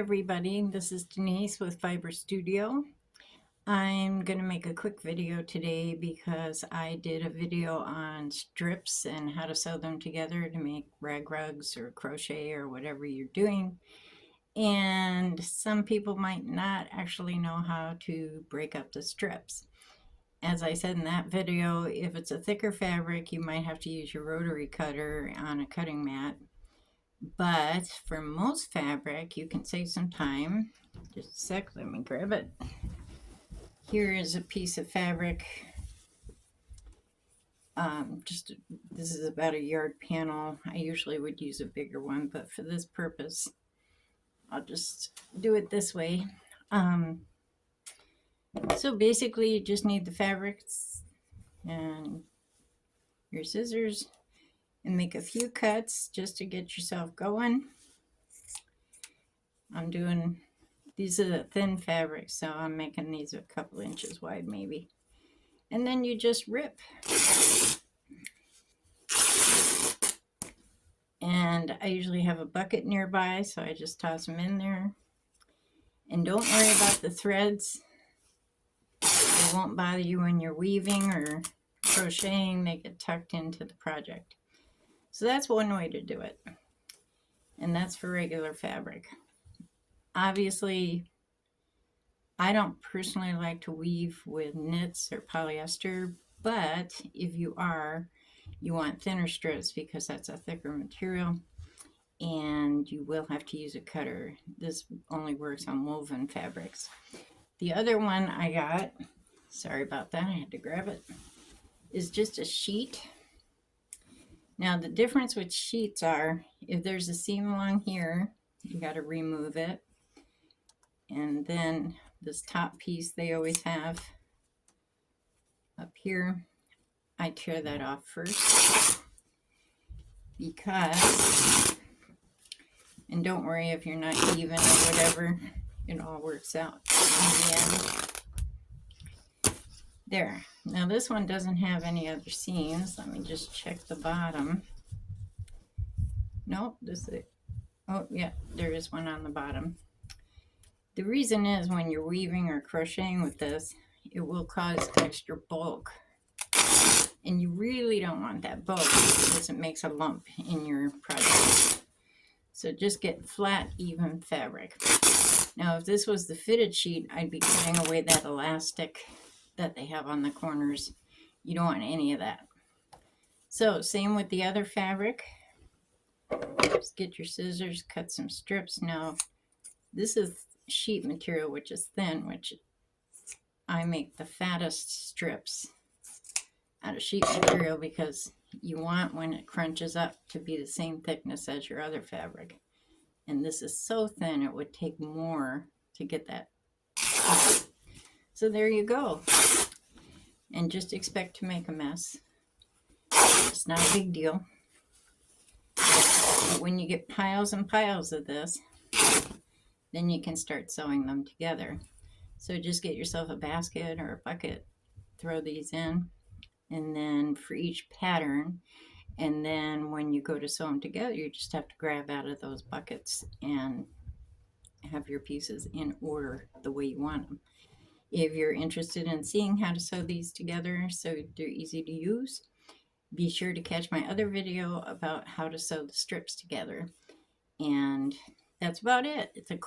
everybody, this is Denise with Fiber Studio. I'm going to make a quick video today because I did a video on strips and how to sew them together to make rag rugs or crochet or whatever you're doing. And some people might not actually know how to break up the strips. As I said in that video, if it's a thicker fabric, you might have to use your rotary cutter on a cutting mat. But for most fabric, you can save some time. Just a sec, let me grab it. Here is a piece of fabric. This is about a yard panel. I usually would use a bigger one, but for this purpose, I'll just do it this way. So basically, you just need the fabrics and your scissors and make a few cuts just to get yourself going. These are the thin fabrics, so I'm making these a couple inches wide maybe. And then you just rip. And I usually have a bucket nearby, so I just toss them in there. And don't worry about the threads. They won't bother you when you're weaving or crocheting. They get tucked into the project. So that's one way to do it. And that's for regular fabric. Obviously, I don't personally like to weave with knits or polyester, but if you want thinner strips because that's a thicker material, and you will have to use a cutter. This only works on woven fabrics. The other one I got, sorry about that, I had to grab it, is just a sheet. Now the difference with sheets are, if there's a seam along here, you got to remove it. And then this top piece they always have up here, I tear that off first because, and don't worry if you're not even or whatever, it all works out in the end. There. Now this one doesn't have any other seams. Let me just check the bottom. Nope, this is it. Oh yeah, there is one on the bottom. The reason is when you're weaving or crocheting with this, it will cause extra bulk. And you really don't want that bulk because it makes a lump in your project. So just get flat, even fabric. Now, if this was the fitted sheet, I'd be cutting away that elastic that they have on the corners. You don't want any of that. So same with the other fabric. Just get your scissors, cut some strips. Now, this is sheet material, which is thin, which I make the fattest strips out of sheet material because you want, when it crunches up, to be the same thickness as your other fabric. And this is so thin it would take more to get that. So there you go. And just expect to make a mess. It's not a big deal. But when you get piles and piles of this, then you can start sewing them together. So just get yourself a basket or a bucket, throw these in, and then for each pattern, and then when you go to sew them together, you just have to grab out of those buckets and have your pieces in order the way you want them. If you're interested in seeing how to sew these together so they're easy to use, be sure to catch my other video about how to sew the strips together. And that's about it. It's a